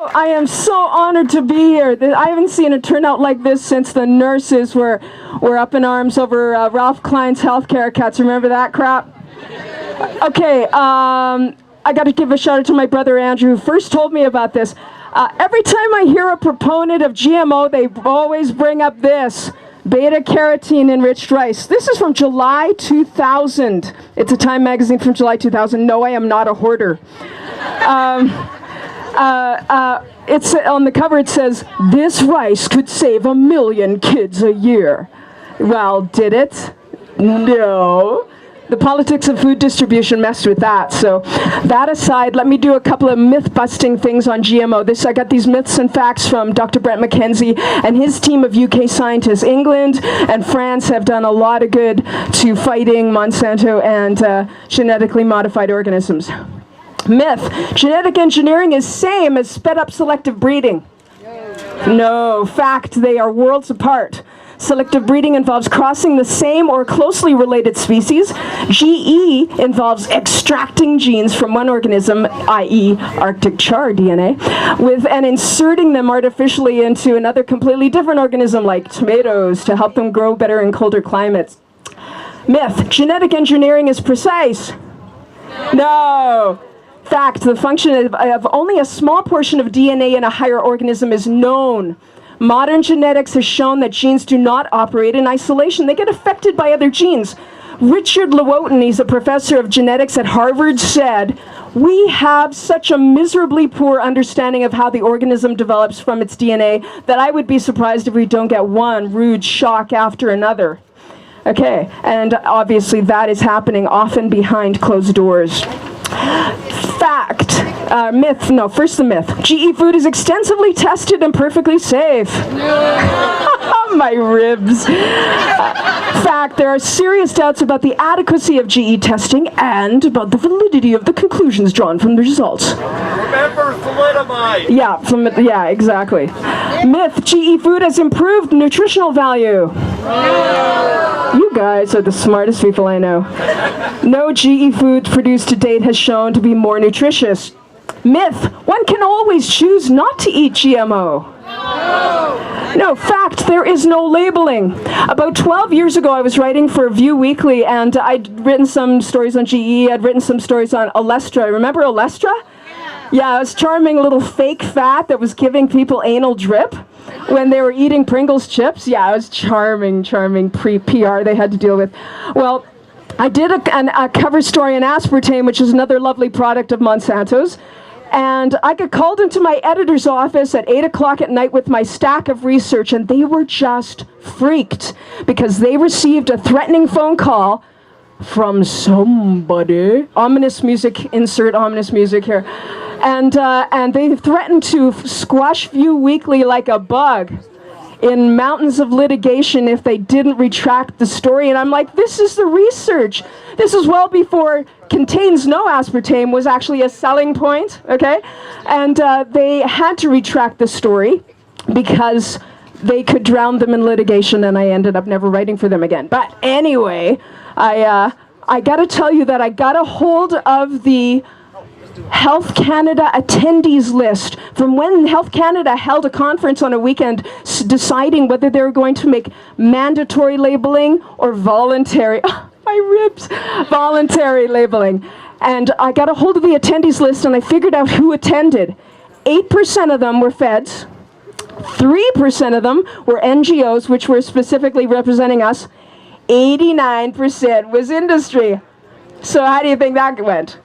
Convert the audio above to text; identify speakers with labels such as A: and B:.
A: I am so honored to be here. I haven't seen a turnout like this since the nurses were up in arms over Ralph Klein's healthcare cuts. Remember that crap? Okay, I got to give a shout out to my brother Andrew, who first told me about this. Every time I hear a proponent of GMO, they always bring up this. Beta-carotene enriched rice. This is from July 2000. It's a Time magazine from July 2000. No, I am not a hoarder. It's on the cover. It says, "This rice could save 1 million kids a year." Well, did it? No. The politics of food distribution messed with that. So that aside, let me do a couple of myth-busting things on GMO. I got these myths and facts from Dr. Brent McKenzie and his team of UK scientists. England and France have done a lot of good to fighting Monsanto and genetically modified organisms. Myth: genetic engineering is same as sped-up selective breeding. No. Fact: they are worlds apart. Selective breeding involves crossing the same or closely related species. GE involves extracting genes from one organism, i.e. Arctic char DNA, and inserting them artificially into another completely different organism like tomatoes to help them grow better in colder climates. Myth: genetic engineering is precise. No. Fact: the function of only a small portion of DNA in a higher organism is known. Modern genetics has shown that genes do not operate in isolation. They get affected by other genes. Richard Lewontin, he's a professor of genetics at Harvard, said, "We have such a miserably poor understanding of how the organism develops from its DNA that I would be surprised if we don't get one rude shock after another." Okay, and obviously that is happening often behind closed doors. Fact. Myth. No, first the myth. GE food is extensively tested and perfectly safe. My ribs. Fact. There are serious doubts about the adequacy of GE testing and about the validity of the conclusions drawn from the results.
B: Remember thalidomide.
A: Yeah, exactly. Myth. GE food has improved nutritional value. You guys are the smartest people I know. No GE food produced to date has shown to be more nutritious. Myth: one can always choose not to eat GMO. No. Fact: there is no labeling. About 12 years ago, I was writing for View Weekly, and I'd written some stories on GE. I'd written some stories on Olestra. Remember Olestra? Yeah, it was charming little fake fat that was giving people anal drip when they were eating Pringles chips. Yeah, it was charming pre-PR they had to deal with. Well, I did a cover story on aspartame, which is another lovely product of Monsanto's. And I got called into my editor's office at 8 o'clock at night with my stack of research, and they were just freaked because they received a threatening phone call from somebody. Ominous music, insert ominous music here. And they threatened to squash View Weekly like a bug in mountains of litigation if they didn't retract the story. And I'm like, this is the research. This is well before contains no aspartame was actually a selling point, okay? And they had to retract the story because they could drown them in litigation, and I ended up never writing for them again. But anyway, I gotta tell you that I got a hold of the Health Canada attendees list from when Health Canada held a conference on a weekend deciding whether they were going to make mandatory labeling or voluntary, voluntary labeling. And I got a hold of the attendees list and I figured out who attended. 8% of them were feds, 3% of them were NGOs, which were specifically representing us, 89% was industry. So how do you think that went?